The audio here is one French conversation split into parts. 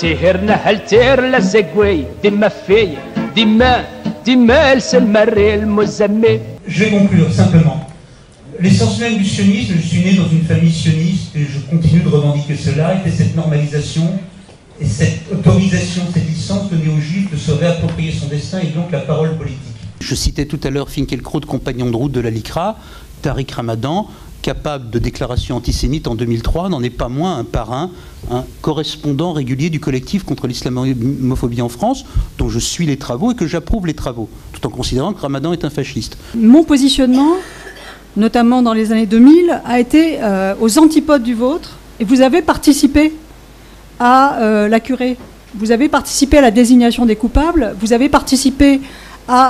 تهرنا هل تهر لزقوي دم في دم السمر المزمي. Je vais conclure simplement. L'essence même du sionisme, je suis né dans une famille sioniste et je continue de revendiquer cela, était cette normalisation et cette autorisation, cette licence donnée aux Juifs de se réapproprier son destin et donc la parole politique. Je citais tout à l'heure Finkielkraut, compagnon de route de la LICRA, Tariq Ramadan, capable de déclarations antisémites en 2003, n'en est pas moins un parrain, un correspondant régulier du collectif contre l'islamophobie en France, dont je suis les travaux et que j'approuve les travaux, tout en considérant que Ramadan est un fasciste. Mon positionnement, notamment dans les années 2000, a été aux antipodes du vôtre, et vous avez participé à la curée, vous avez participé à la désignation des coupables, vous avez participé à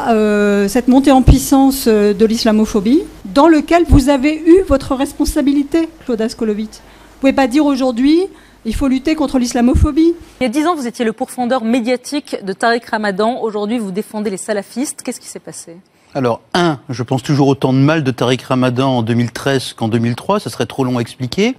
cette montée en puissance de l'islamophobie, dans lequel vous avez eu votre responsabilité, Claude Askolovitch. Vous ne pouvez pas dire aujourd'hui, il faut lutter contre l'islamophobie. Il y a 10 ans, vous étiez le pourfendeur médiatique de Tariq Ramadan. Aujourd'hui, vous défendez les salafistes. Qu'est-ce qui s'est passé ? Alors, je pense toujours autant de mal de Tariq Ramadan en 2013 qu'en 2003, ça serait trop long à expliquer.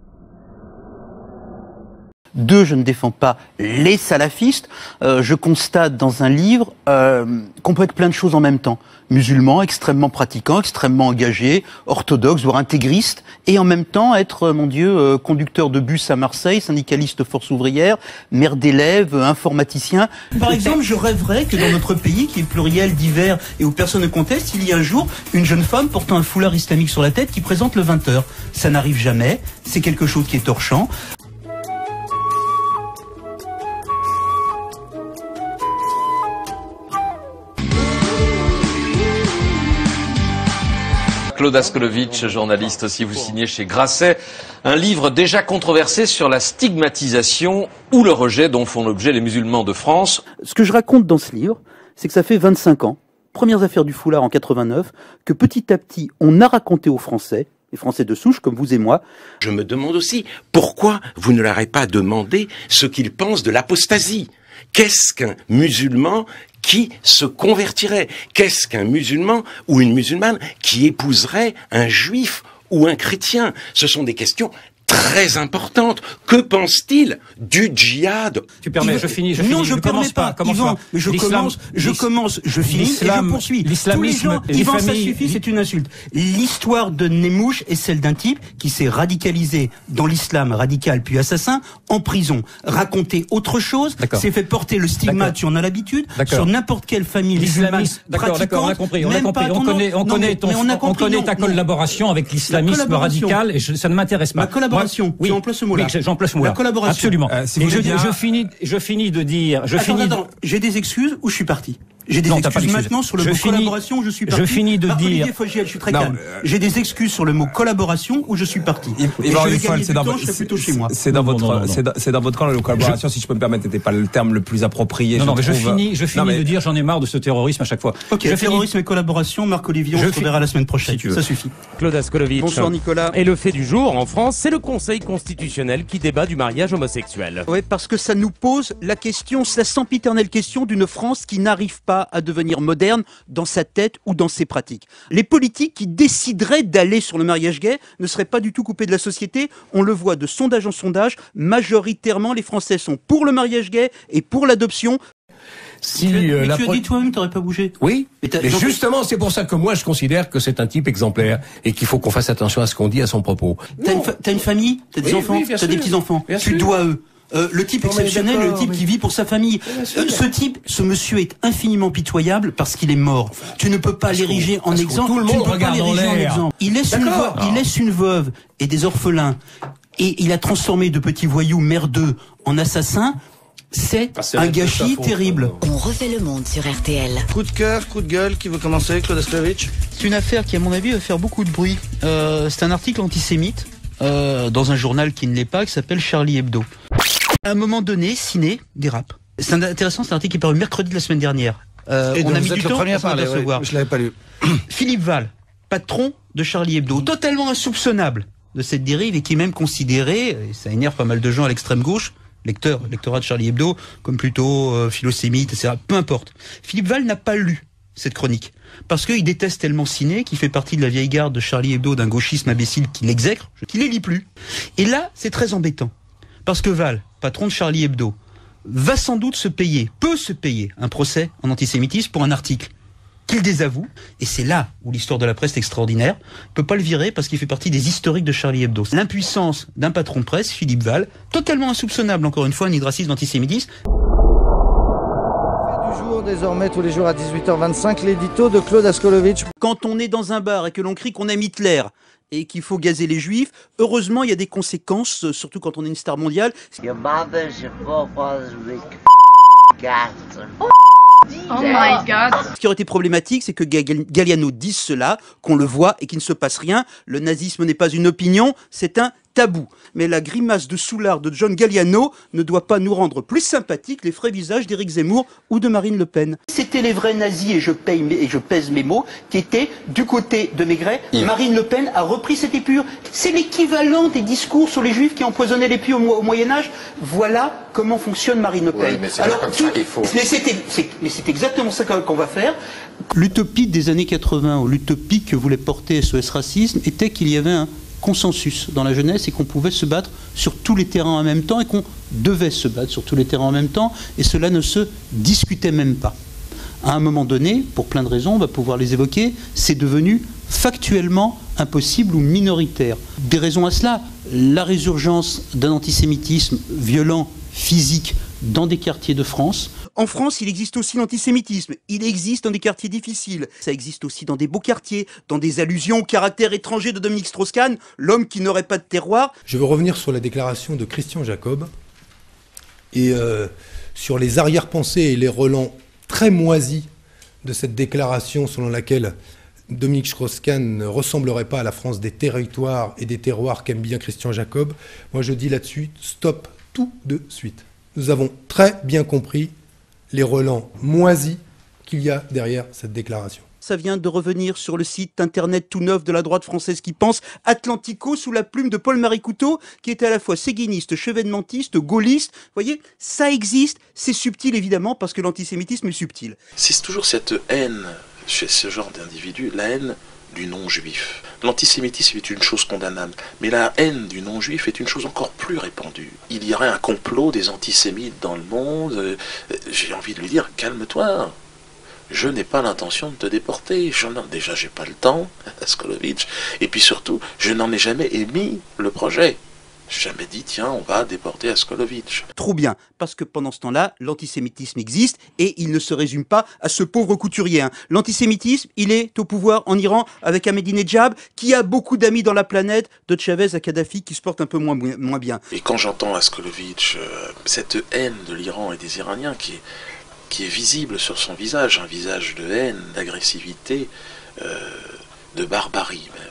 2, je ne défends pas les salafistes. Je constate dans un livre qu'on peut être plein de choses en même temps. Musulman, extrêmement pratiquant, extrêmement engagé, orthodoxe, voire intégriste, et en même temps être, mon Dieu, conducteur de bus à Marseille, syndicaliste force ouvrière, mère d'élèves, informaticien. Par exemple, je rêverais que dans notre pays, qui est pluriel, divers et où personne ne conteste, il y ait un jour une jeune femme portant un foulard islamique sur la tête qui présente le 20h. Ça n'arrive jamais, c'est quelque chose qui est hors champ. Claude Askolovitch, journaliste aussi, vous signez chez Grasset un livre déjà controversé sur la stigmatisation ou le rejet dont font l'objet les musulmans de France. Ce que je raconte dans ce livre, c'est que ça fait 25 ans, premières affaires du foulard en 89, que petit à petit on a raconté aux Français, les Français de souche comme vous et moi. Je me demande aussi pourquoi vous ne leur avez pas demandé ce qu'ils pensent de l'apostasie. Qu'est-ce qu'un musulman qui se convertirait? Qu'est-ce qu'un musulman ou une musulmane qui épouserait un juif ou un chrétien? Ce sont des questions très importante. Que pense-t-il du djihad? Tu permets, je finis. Non, je ne permets pas. Yvan, je commence, je finis et je poursuis. L'islamisme, Yvan, ça suffit, c'est une insulte. L'histoire de Nemouche est celle d'un type qui s'est radicalisé dans l'islam radical puis assassin en prison. Raconter autre chose, c'est fait porter le stigmate, tu en as l'habitude, sur n'importe quelle famille musulmane pratiquante. On a compris. On connaît ta collaboration avec l'islamisme radical et ça ne m'intéresse pas. Ma collaboration, tu emploies ce mot-là. Oui, j'emploie ce mot-là. La collaboration. Absolument. Et je finis de dire... Attends, j'ai des excuses ou je suis parti? J'ai des excuses maintenant sur le mot collaboration où je suis parti. Je finis de dire... Fogiel, je suis très calme. J'ai des excuses sur le mot collaboration où je suis parti. C'est dans votre camp, la collaboration, si je peux me permettre, n'était pas le terme le plus approprié. Non, mais je finis de dire, j'en ai marre de ce terrorisme à chaque fois. Ok, terrorisme et collaboration, Marc-Olivier, on se reverra la semaine prochaine. Ça suffit. Claude Askolovitch. Bonsoir Nicolas. Et le fait du jour en France, c'est le Conseil constitutionnel qui débat du mariage homosexuel. Oui, parce que ça nous pose la question, la sempiternelle question d'une France qui n'arrive pas à devenir moderne dans sa tête ou dans ses pratiques. Les politiques qui décideraient d'aller sur le mariage gay ne seraient pas du tout coupés de la société. On le voit de sondage en sondage, majoritairement les Français sont pour le mariage gay et pour l'adoption. Si tu as dit toi-même, t'aurais pas bougé. Oui, mais justement, c'est pour ça que moi je considère que c'est un type exemplaire et qu'il faut qu'on fasse attention à ce qu'on dit à son propos. T'as une famille, t'as des enfants, t'as des petits-enfants, tu dois eux. Le type exceptionnel, le type qui vit pour sa famille. Ce monsieur est infiniment pitoyable parce qu'il est mort. Tu ne peux pas l'ériger en exemple. Tout le monde regarde en l'air. Il laisse une veuve et des orphelins. Et il a transformé de petits voyous merdeux en assassins. C'est un gâchis terrible. On refait le monde sur RTL. Coup de cœur, coup de gueule, qui veut commencer, Claude Askolovitch? C'est une affaire qui, à mon avis, va faire beaucoup de bruit. C'est un article antisémite dans un journal qui ne l'est pas, qui s'appelle Charlie Hebdo. À un moment donné, Ciné dérape. C'est intéressant, c'est un article qui est paru mercredi de la semaine dernière. Et on a mis du temps à parler, je l'avais pas lu. Philippe Val, patron de Charlie Hebdo, totalement insoupçonnable de cette dérive et qui est même considéré, et ça énerve pas mal de gens à l'extrême gauche, lectorat de Charlie Hebdo, comme plutôt philosémite, etc. Peu importe. Philippe Val n'a pas lu cette chronique. Parce qu'il déteste tellement Ciné, qui fait partie de la vieille garde de Charlie Hebdo, d'un gauchisme imbécile qui l'exècre, qu'il les lit plus. Et là, c'est très embêtant. Parce que Val, patron de Charlie Hebdo, va sans doute peut se payer un procès en antisémitisme pour un article qu'il désavoue, et c'est là où l'histoire de la presse est extraordinaire. On peut pas le virer parce qu'il fait partie des historiques de Charlie Hebdo. L'impuissance d'un patron de presse, Philippe Val, totalement insoupçonnable, encore une fois, ni de racisme, d'antisémitisme. Du jour, désormais, tous les jours à 18h25, l'édito de Claude Askolovitch. Quand on est dans un bar et que l'on crie qu'on aime Hitler et qu'il faut gazer les juifs, heureusement, il y a des conséquences, surtout quand on est une star mondiale. Oh my God. Ce qui aurait été problématique, c'est que Galliano dise cela, qu'on le voit et qu'il ne se passe rien. Le nazisme n'est pas une opinion, c'est un tabou. Mais la grimace de soulard de John Galliano ne doit pas nous rendre plus sympathiques les frais visages d'Éric Zemmour ou de Marine Le Pen. C'était les vrais nazis, et je pèse mes mots, qui étaient du côté de Maigret. Marine Le Pen a repris cette épure. C'est l'équivalent des discours sur les juifs qui empoisonnaient les pieux au Moyen-Âge. Voilà comment fonctionne Marine Le Pen. Oui, mais c'est comme ça qu'il faut. Mais c'est exactement ça qu'on va faire. L'utopie des années 80, ou l'utopie que voulait porter SOS Racisme, était qu'il y avait un consensus dans la jeunesse et qu'on pouvait se battre sur tous les terrains en même temps et qu'on devait se battre sur tous les terrains en même temps, et cela ne se discutait même pas. À un moment donné, pour plein de raisons, on va pouvoir les évoquer, c'est devenu factuellement impossible ou minoritaire. Des raisons à cela, la résurgence d'un antisémitisme violent, physique, dans des quartiers de France. En France, il existe aussi l'antisémitisme. Il existe dans des quartiers difficiles. Ça existe aussi dans des beaux quartiers, dans des allusions au caractère étranger de Dominique Strauss-Kahn, l'homme qui n'aurait pas de terroir. Je veux revenir sur la déclaration de Christian Jacob et sur les arrière-pensées et les relents très moisis de cette déclaration selon laquelle Dominique Strauss-Kahn ne ressemblerait pas à la France des territoires et des terroirs qu'aime bien Christian Jacob. Moi, je dis là-dessus, stop tout de suite. Nous avons très bien compris les relents moisis qu'il y a derrière cette déclaration. Ça vient de revenir sur le site internet tout neuf de la droite française qui pense, Atlantico, sous la plume de Paul-Marie Couteau, qui était à la fois séguiniste, chevènementiste, gaulliste. Vous voyez, ça existe, c'est subtil évidemment, parce que l'antisémitisme est subtil. C'est toujours cette haine chez ce genre d'individu, la haine du non-juif. L'antisémitisme est une chose condamnable, mais la haine du non-juif est une chose encore plus répandue. Il y aurait un complot des antisémites dans le monde. J'ai envie de lui dire, calme-toi. Je n'ai pas l'intention de te déporter. Déjà, j'ai pas le temps, Askolovitch. Et puis surtout, je n'en ai jamais émis le projet. J'ai jamais dit, tiens, on va déporter Askolovitch. Trop bien, parce que pendant ce temps-là, l'antisémitisme existe et il ne se résume pas à ce pauvre couturier. L'antisémitisme, il est au pouvoir en Iran avec Ahmadinejad, qui a beaucoup d'amis dans la planète, de Chavez à Kadhafi, qui se porte un peu moins bien. Et quand j'entends Askolovitch, cette haine de l'Iran et des Iraniens qui est visible sur son visage, un visage de haine, d'agressivité, de barbarie même.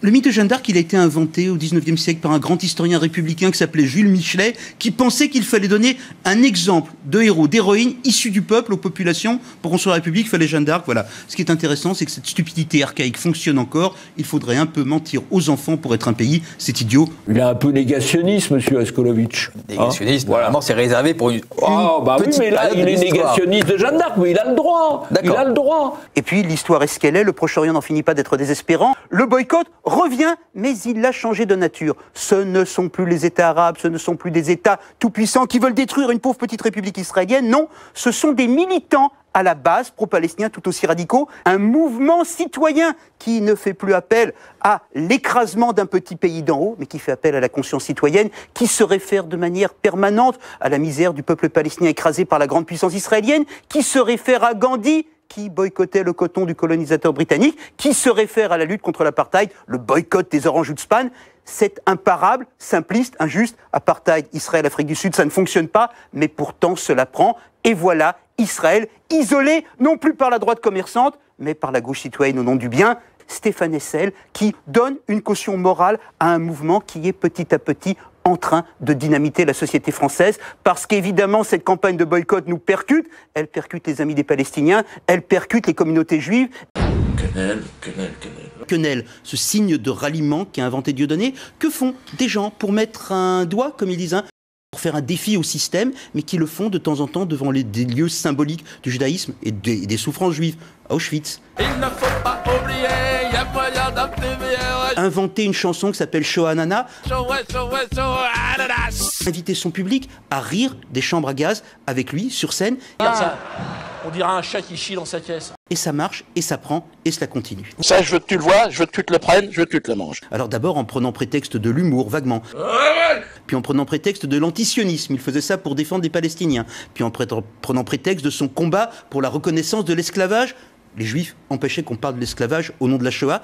Le mythe de Jeanne d'Arc, il a été inventé au XIXe siècle par un grand historien républicain qui s'appelait Jules Michelet, qui pensait qu'il fallait donner un exemple de héros, d'héroïne issus du peuple aux populations. Pour construire la République, il fallait Jeanne d'Arc. Voilà. Ce qui est intéressant, c'est que cette stupidité archaïque fonctionne encore. Il faudrait un peu mentir aux enfants pour être un pays. C'est idiot. Il est un peu négationniste, monsieur Askolovitch. Négationniste, normalement, c'est réservé pour une bah oui, mais là, il est négationniste de Jeanne d'Arc, mais il a le droit. Il a le droit. Et puis, l'histoire est ce qu'elle est. Le Proche-Orient n'en finit pas d'être désespérant. Le boycott revient, mais il a changé de nature. Ce ne sont plus les États arabes, ce ne sont plus des États tout-puissants qui veulent détruire une pauvre petite république israélienne. Non, ce sont des militants à la base, pro-palestiniens tout aussi radicaux, un mouvement citoyen qui ne fait plus appel à l'écrasement d'un petit pays d'en haut, mais qui fait appel à la conscience citoyenne, qui se réfère de manière permanente à la misère du peuple palestinien écrasé par la grande puissance israélienne, qui se réfère à Gandhi, qui boycottait le coton du colonisateur britannique, qui se réfère à la lutte contre l'apartheid, le boycott des Orange Outspan. C'est imparable, simpliste, injuste. Apartheid, Israël, Afrique du Sud, ça ne fonctionne pas, mais pourtant cela prend. Et voilà, Israël, isolé, non plus par la droite commerçante, mais par la gauche citoyenne au nom du bien. Stéphane Hessel, qui donne une caution morale à un mouvement qui est petit à petit en train de dynamiter la société française, parce qu'évidemment, cette campagne de boycott nous percute. Elle percute les amis des Palestiniens, elle percute les communautés juives. Quenelle, ce signe de ralliement qu'a inventé Dieudonné, que font des gens pour mettre un doigt, comme ils disent, pour faire un défi au système, mais qui le font de temps en temps devant des lieux symboliques du judaïsme et des souffrances juives, à Auschwitz. Il ne faut pas oublier, il y a moyen inventer une chanson qui s'appelle Shohanana, inviter son public à rire des chambres à gaz avec lui sur scène. Regarde ça, on dirait un chat qui chie dans sa caisse. Et ça marche, et ça prend, et cela continue. Ça, je veux que tu le vois, je veux que tu te le prennes, je veux que tu te le manges. Alors d'abord en prenant prétexte de l'humour, vaguement. Puis en prenant prétexte de l'antisionisme, il faisait ça pour défendre les Palestiniens. Puis en prenant prétexte de son combat pour la reconnaissance de l'esclavage. Les Juifs empêchaient qu'on parle de l'esclavage au nom de la Shoah.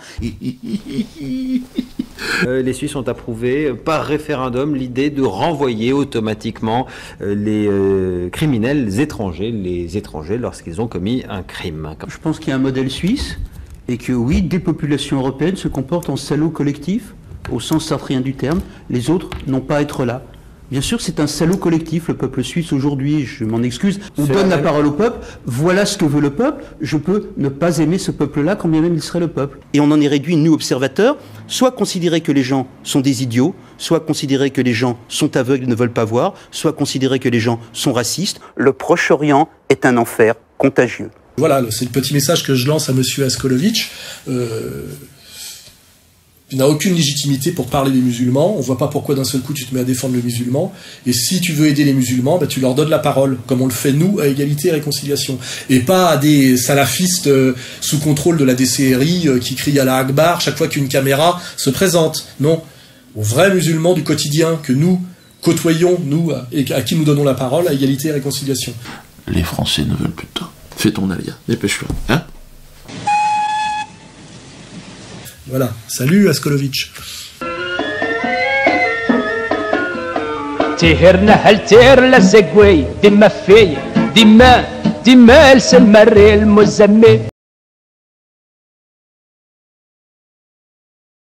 Les Suisses ont approuvé par référendum l'idée de renvoyer automatiquement les criminels les étrangers lorsqu'ils ont commis un crime. Je pense qu'il y a un modèle suisse et que oui, des populations européennes se comportent en salauds collectifs, au sens sartrien du terme. Les autres n'ont pas à être là. Bien sûr, c'est un salaud collectif, le peuple suisse aujourd'hui, je m'en excuse. On donne la parole au peuple, voilà ce que veut le peuple, je peux ne pas aimer ce peuple-là, quand bien même il serait le peuple. Et on en est réduit, nous, observateurs, soit considérer que les gens sont des idiots, soit considérer que les gens sont aveugles et ne veulent pas voir, soit considérer que les gens sont racistes. Le Proche-Orient est un enfer contagieux. Voilà, c'est le petit message que je lance à monsieur Askolovitch. Tu n'as aucune légitimité pour parler des musulmans. On voit pas pourquoi d'un seul coup tu te mets à défendre le musulman. Et si tu veux aider les musulmans, bah, tu leur donnes la parole, comme on le fait nous à Égalité et Réconciliation. Et pas à des salafistes sous contrôle de la DCRI qui crient à la Akbar chaque fois qu'une caméra se présente. Non, aux vrais musulmans du quotidien que nous côtoyons, nous, et à qui nous donnons la parole à Égalité et Réconciliation. Les Français ne veulent plus de toi. Fais ton alia, dépêche-toi, hein? Voilà, salut Askolovitch. تهرنا هل تهر لزقوي دم في دم السمر المزمي